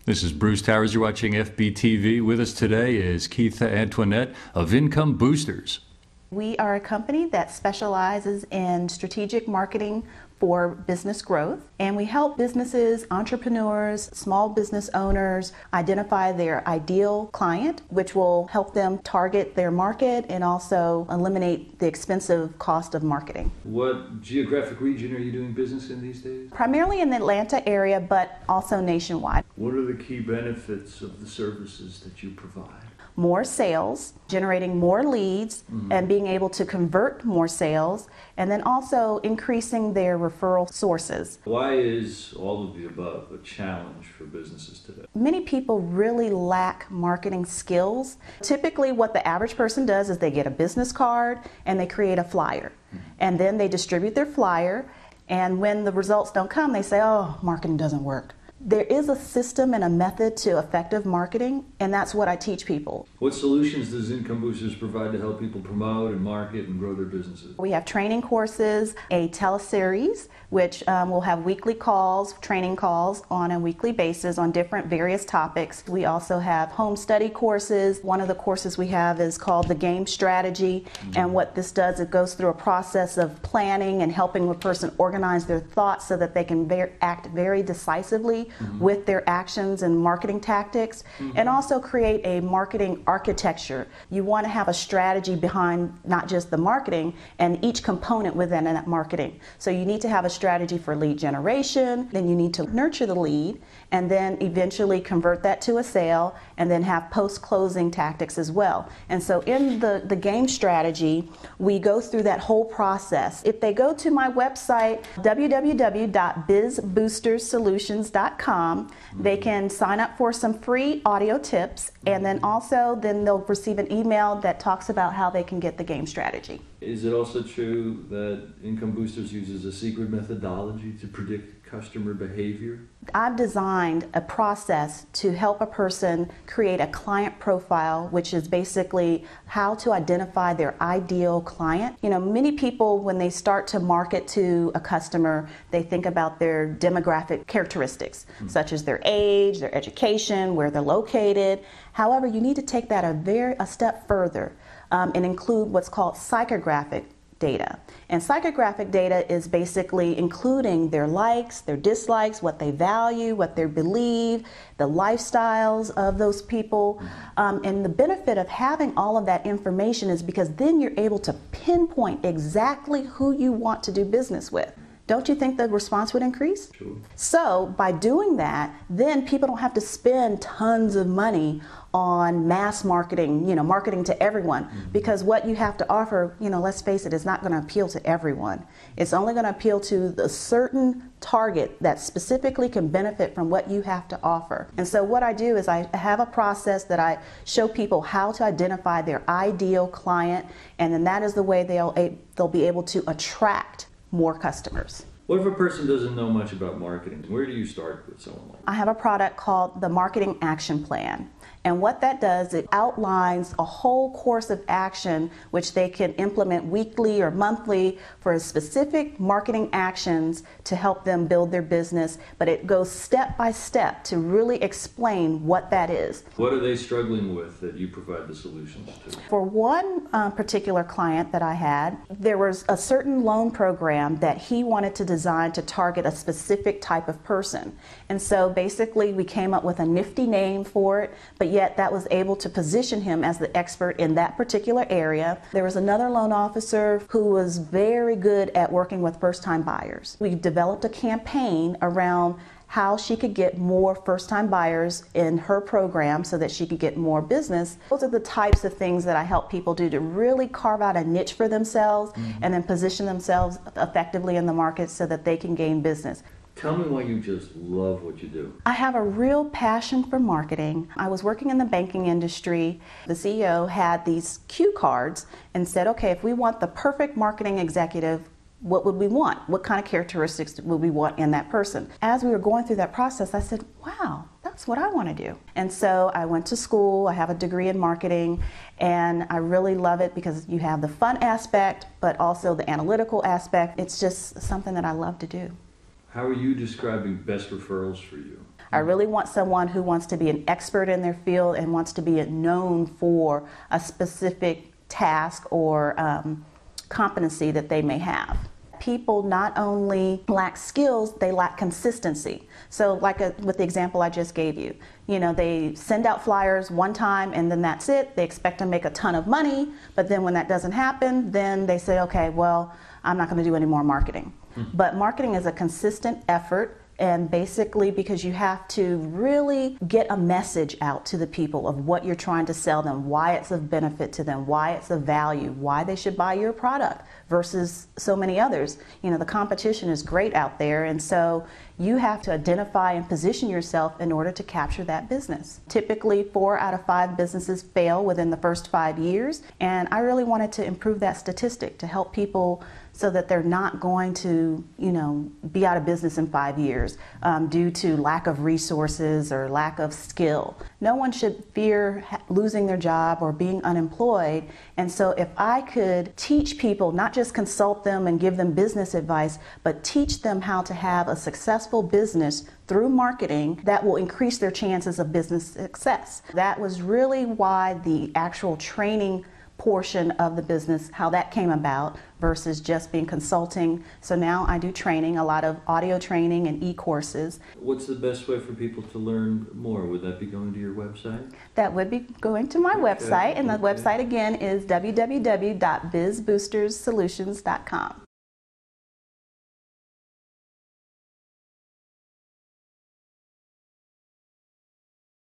This is Bruce Towers. You're watching FBTV. With us today is Keitha Antoinette of Income Boosters. We are a company that specializes in strategic marketing for business growth, and we help businesses, entrepreneurs, small business owners identify their ideal client, which will help them target their market and also eliminate the expensive cost of marketing. What geographic region are you doing business in these days? Primarily in the Atlanta area, but also nationwide. What are the key benefits of the services that you provide? More sales, generating more leads, and being able to convert more sales, and then also increasing their referral sources. Why is all of the above a challenge for businesses today? Many people really lack marketing skills. Typically what the average person does is they get a business card and they create a flyer. And then they distribute their flyer, and when the results don't come, they say, oh, marketing doesn't work. There is a system and a method to effective marketing, and that's what I teach people. What solutions does Income Boosters provide to help people promote and market and grow their businesses? We have training courses, a teleseries, which will have weekly calls, training calls on a weekly basis on different various topics. We also have home study courses. One of the courses we have is called the Game Strategy, and what this does, it goes through a process of planning and helping a person organize their thoughts so that they can act very decisively with their actions and marketing tactics, and also create a marketing architecture. You want to have a strategy behind not just the marketing and each component within that marketing. So you need to have a strategy for lead generation, then you need to nurture the lead, and then eventually convert that to a sale, and then have post-closing tactics as well. And so in the game strategy, we go through that whole process. If they go to my website, www.bizboostersolutions.com, they can sign up for some free audio tips, and then they'll receive an email that talks about how they can get the game strategy. Is it also true that Income Boosters uses a secret methodology to predict customer behavior? I've designed a process to help a person create a client profile, which is basically how to identify their ideal client. You know, many people, when they start to market to a customer, they think about their demographic characteristics, such as their age, their education, where they're located. However, you need to take that a step further and include what's called psychographic data. And psychographic data is basically including their likes, their dislikes, what they value, what they believe, the lifestyles of those people. And the benefit of having all of that information is because then you're able to pinpoint exactly who you want to do business with. Don't you think the response would increase? Sure. So by doing that, then people don't have to spend tons of money on mass marketing, marketing to everyone, because what you have to offer, let's face it, is not going to appeal to everyone. It's only going to appeal to the certain target that specifically can benefit from what you have to offer. And so what I do is I have a process that I show people how to identify their ideal client, and then that is the way they'll be able to attract more customers. What if a person doesn't know much about marketing? Where do you start with someone like that? I have a product called the Marketing Action Plan. And what that does, it outlines a whole course of action which they can implement weekly or monthly for specific marketing actions to help them build their business. But it goes step by step to really explain what that is. What are they struggling with that you provide the solutions to? For one particular client that I had, there was a certain loan program that he wanted to design to target a specific type of person. And so basically we came up with a nifty name for it, but yet that was able to position him as the expert in that particular area. There was another loan officer who was very good at working with first-time buyers. We developed a campaign around how she could get more first-time buyers in her program so that she could get more business. Those are the types of things that I help people do to really carve out a niche for themselves and then position themselves effectively in the market so that they can gain business. Tell me why you just love what you do. I have a real passion for marketing. I was working in the banking industry. The CEO had these cue cards and said, okay, if we want the perfect marketing executive, what would we want? What kind of characteristics would we want in that person? As we were going through that process, I said, wow, that's what I want to do. And so I went to school. I have a degree in marketing, and I really love it because you have the fun aspect, but also the analytical aspect. It's just something that I love to do. How are you describing best referrals for you? I really want someone who wants to be an expert in their field and wants to be known for a specific task or competency that they may have. People not only lack skills, they lack consistency. So like with the example I just gave you, they send out flyers one time and then that's it. They expect to make a ton of money, but then when that doesn't happen, then they say, okay, well, I'm not going to do any more marketing. But marketing is a consistent effort. And basically because you have to really get a message out to the people of what you're trying to sell them, why it's of benefit to them, why it's of value, why they should buy your product versus so many others. The competition is great out there, and so you have to identify and position yourself in order to capture that business. Typically 4 out of 5 businesses fail within the first 5 years, and I really wanted to improve that statistic to help people so that they're not going to, be out of business in 5 years due to lack of resources or lack of skill. No one should fear losing their job or being unemployed. And so if I could teach people, not just consult them and give them business advice, but teach them how to have a successful business through marketing, that will increase their chances of business success. That was really why the actual training portion of the business, how that came about versus just being consulting. So now I do training, a lot of audio training and e-courses. What's the best way for people to learn more? Would that be going to your website? That would be going to my website, and the website again is www.bizboostersolutions.com.